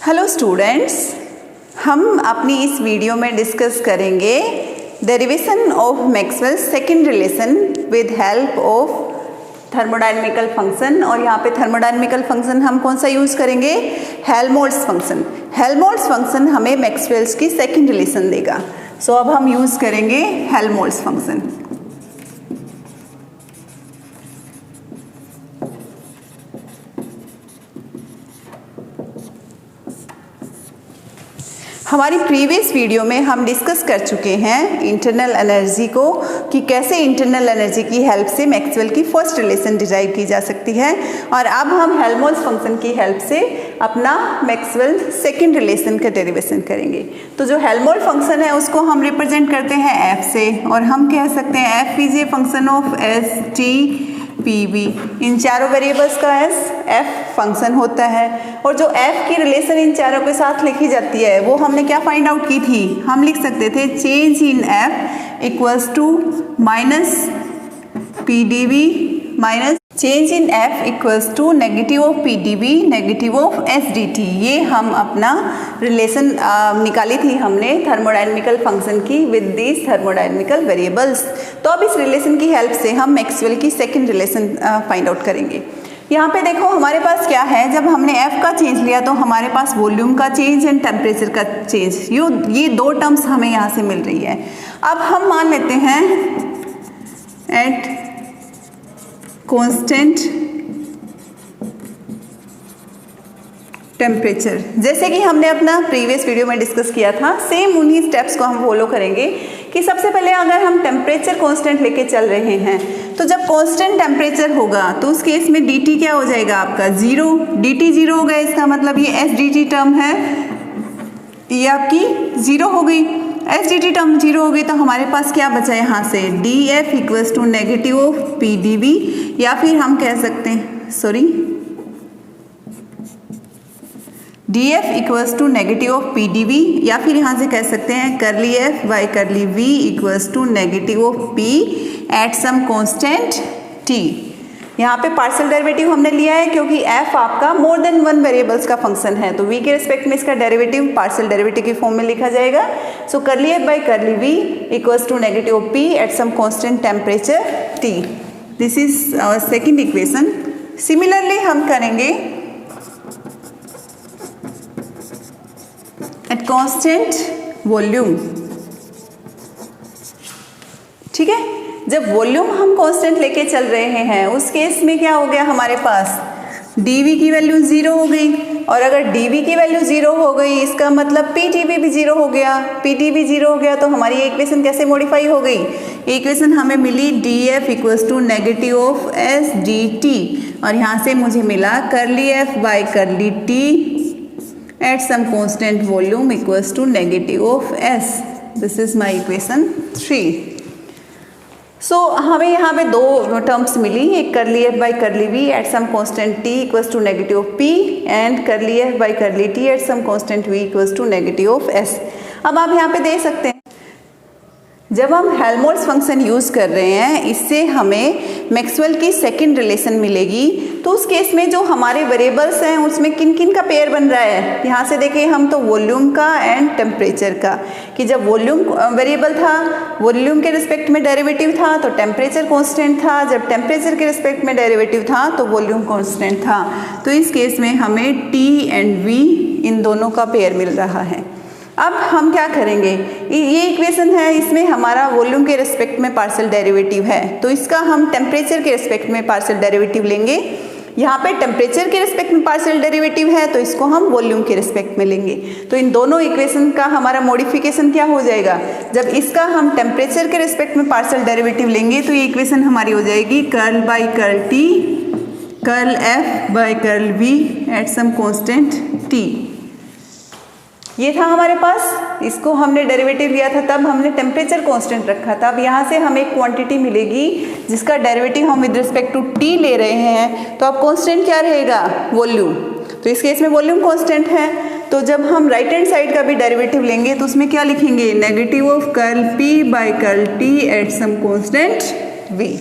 Hello students, हम अपनी इस वीडियो में डिस्कस करेंगे derivation of Maxwell's second relation with help of thermodynamical function. और यहाँ पे थर्मोडायनेमिकल फंक्शन हम कौन सा यूज़ करेंगे? Helmholtz function. हेल्महोल्ट्ज़ फंक्शन हमें मैक्सवेल्स की सेकंड रिलेशन देगा। सो अब हम यूज़ करेंगे हेल्महोल्ट्ज़ फंक्शन। हमारी प्रीवियस वीडियो में हम डिस्कस कर चुके हैं इंटरनल एनर्जी को, कि कैसे इंटरनल एनर्जी की हेल्प से मैक्सवेल की फर्स्ट रिलेशन डिराइव की जा सकती है। और अब हम हेल्महोल्ट्ज़ फंक्शन की हेल्प से अपना मैक्सवेल सेकंड रिलेशन का डेरिवेशन करेंगे। तो जो हेल्महोल्ट्ज़ फंक्शन है उसको हम रिप्रेजेंट करते हैं एफ से, और हम कह सकते हैं F is a function of S T P V. इन चारों वेरिएबल्स का एफ फंक्शन होता है, और जो एफ की रिलेशन इन चारों के साथ लिखी जाती है वो हमने क्या फाइंड आउट की थी? हम लिख सकते थे change in F equals to minus P D V minus change in F equals to negative of P D V negative of S D T. ये हम अपना रिलेशन निकाली थी हमने थर्मोडायनेमिकल फंक्शन की विद दीज थर्मोडायनेमिकल वेरिएबल्स। तो अब इस रिलेशन की हेल्प से हम मैक्सवेल की सेकंड रिलेशन फाइंड आउट करेंगे। यहाँ पे देखो हमारे पास क्या है, जब हमने एफ का चेंज लिया तो हमारे पास वॉल्यूम का चेंज एंड टेम्परेचर का चेंज, ये दो टर्म्स हमें यहाँ से मिल रही है। अब हम मान लेते हैं एट कांस्टेंट टेम्परेचर, जैसे कि हमने अपना प्रीवियस वीडियो में डिस्कस किया था, सेम उन्हीं स्टेप्स को हम फॉलो करेंगे। कि सबसे पहले अगर हम टेम्परेचर कांस्टेंट लेके चल रहे हैं, तो जब कांस्टेंट टेम्परेचर होगा तो उस केस में dt क्या हो जाएगा आपका? जीरो। dt जीरो हो गया, इसका मतलब ये एस डी टी टर्म है, ये आपकी जीरो हो गई। S D T term zero हो गई तो हमारे पास क्या बचा यहाँ से? D F equals to negative of P D V, या फिर हम कह सकते हैं D F equals to negative of P D V, या फिर यहाँ से कह सकते हैं curly F by curly V equals to negative of P at some constant T. यहाँ पे पार्शियल डेरिवेटिव हमने लिया है क्योंकि एफ आपका मोर देन वन वेरिएबल्स का फंक्शन है, तो वी के रिस्पेक्ट में इसका डेरिवेटिव पार्शियल डेरिवेटिव की फॉर्म में लिखा जाएगा। So curly F by curly V equals to negative of P at some constant temperature T. This is our second equation. Similarly हम करेंगे एट कांस्टेंट वॉल्यूम। ठीक है, जब वॉल्यूम हम कांस्टेंट लेके चल रहे हैं उस केस में क्या हो गया हमारे पास? dv की वैल्यू जीरो हो गई, और अगर dv की वैल्यू जीरो हो गई इसका मतलब pdv भी जीरो हो गया। pdv जीरो हो गया तो हमारी ये इक्वेशन कैसे मॉडिफाई हो गई? इक्वेशन हमें मिली df equals to negative of S D T, और यहाँ से मुझे मिला curly F by curly T at some constant volume equals to negative of s. This is my equation 3. So हमें यहाँ पे दो टर्म्स मिली, एक curly F by curly V at some constant T equals to negative of P, and curly F by curly T at some constant V equals to negative of S. अब आप यहाँ पे दे सकते हैं, जब हम हेल्महोल्ट्ज़ फंक्शन यूज़ कर रहे हैं इससे हमें मैक्सवेल की सेकंड रिलेशन मिलेगी। तो उस केस में जो हमारे वेरिएबल्स हैं उसमें किन किन का पेयर बन रहा है? यहाँ से देखें हम तो वॉल्यूम का एंड टेम्परेचर का, कि जब वॉल्यूम वेरिएबल था वॉल्यूम के रिस्पेक्ट में डेरिवेटिव था तो टेम्परेचर कांस्टेंट था, जब टेम्परेचर के रिस्पेक्ट में डेरिवेटिव था तो वॉल्यूम कांस्टेंट था। तो इस केस में हमें टी एंड वी इन दोनों का पेयर मिल रहा है। अब हम क्या करेंगे, ये इक्वेशन है, इसमें हमारा वॉल्यूम के रिस्पेक्ट में पार्शियल डेरिवेटिव है, तो इसका हम टेम्परेचर के रिस्पेक्ट में पार्शियल डेरिवेटिव लेंगे। यहाँ पे टेम्परेचर के रिस्पेक्ट में पार्शियल डेरिवेटिव है तो इसको हम वॉल्यूम के रिस्पेक्ट में लेंगे। तो इन दोनों इक्वेशन का हमारा मॉडिफिकेशन क्या हो जाएगा? जब इसका हम टेम्परेचर के रिस्पेक्ट में पार्शियल डेरिवेटिव लेंगे तो ये इक्वेशन हमारी हो जाएगी curl by curl T curl F by curl V at some constant T. ये था हमारे पास, इसको हमने डेरिवेटिव लिया था तब हमने टेम्परेचर कांस्टेंट रखा था। अब यहाँ से हमें एक क्वांटिटी मिलेगी जिसका डेरिवेटिव हम विद रिस्पेक्ट टू टी ले रहे हैं, तो अब कांस्टेंट क्या रहेगा? वॉल्यूम। तो इस केस में वॉल्यूम कांस्टेंट है, तो जब हम राइट हैंड साइड का भी डेरिवेटिव लेंगे तो उसमें क्या लिखेंगे? Negative of curl P by curl T at some constant V.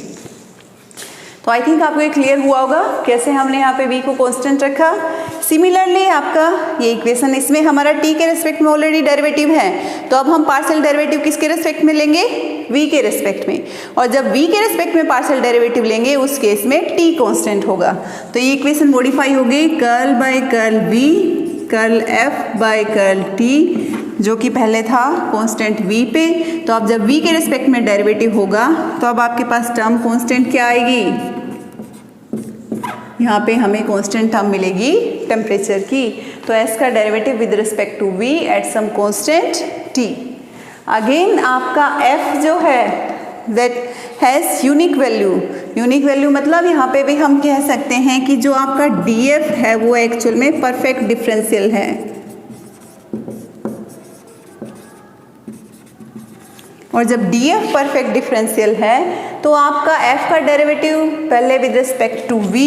तो आई थिंक आपको ये क्लियर हुआ होगा कैसे हमने यहाँ पे v को कांस्टेंट रखा। सिमिलरली आपका ये इक्वेशन, इसमें हमारा t के रेस्पेक्ट में ऑलरेडी डेरिवेटिव है, तो अब हम पार्शियल डेरिवेटिव किसके रेस्पेक्ट में लेंगे, v के रेस्पेक्ट में। और जब v के रेस्पेक्ट में पार्शियल डेरिवेटिव लेंगे उस केस में t कांस्टेंट होगा। तो ये इक्वेशन मॉडिफाई हो गई curl by curl v curl f by curl t, जो कि पहले था कांस्टेंट v पे। तो अब जब v के रेस्पेक्ट में डेरिवेटिव होगा तो अब आपके पास टर्म कांस्टेंट क्या आएगी, यहाँ पे हमें कांस्टेंट टर्म मिलेगी टेम्परेचर की। तो s का derivative with respect to v at some constant t। Again आपका f जो है that has unique value. Unique value मतलब यहाँ पे भी हम कह सकते हैं कि जो आपका df है वो एक्चुअल में परफेक्ट डिफरेंशियल है। और जब df परफेक्ट डिफरेंशियल है तो आपका f का डेरिवेटिव पहले विद रिस्पेक्ट टू v,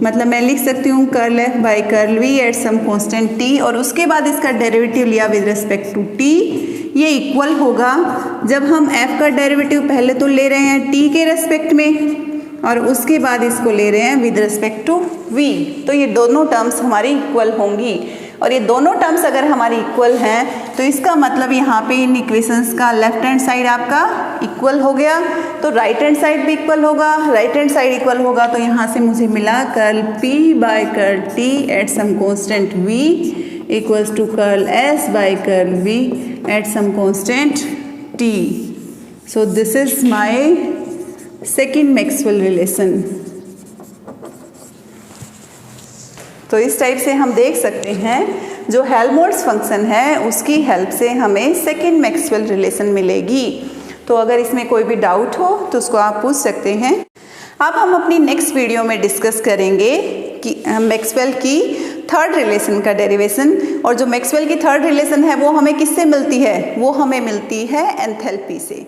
मतलब मैं लिख सकती हूँ curl f by curl v at some constant t, और उसके बाद इसका डेरिवेटिव लिया विद रिस्पेक्ट टू t, ये इक्वल होगा जब हम f का डेरिवेटिव पहले तो ले रहे हैं t के रेस्पेक्ट में और उसके बाद इसको ले रहे हैं विद रिस्पेक्ट टू v। तो ये दोनों टर्म्स हमारी इक्वल होंगी, और ये दोनों टर्म्स अगर हमारी इक्वल हैं तो इसका मतलब यहाँ पे इन इक्वेशंस का लेफ्ट हैंड साइड आपका इक्वल हो गया, तो राइट हैंड साइड भी इक्वल होगा। राइट हैंड साइड इक्वल होगा तो यहाँ से मुझे मिला curl p by curl t at some constant v equals to curl s by curl v at some constant t। So this is my second Maxwell relation. तो इस type से हम देख सकते हैं जो हेल्महोल्ट्ज़ फंक्शन है उसकी हेल्प से हमें सेकेंड मैक्सवेल रिलेशन मिलेगी। तो अगर इसमें कोई भी डाउट हो तो उसको आप पूछ सकते हैं। अब हम अपनी नेक्स्ट वीडियो में डिस्कस करेंगे कि मैक्सवेल की थर्ड रिलेशन का डेरिवेशन, और जो मैक्सवेल की थर्ड रिलेशन है वो हमें किससे मिलती है, वो हमें मिलती है एंथैल्पी से।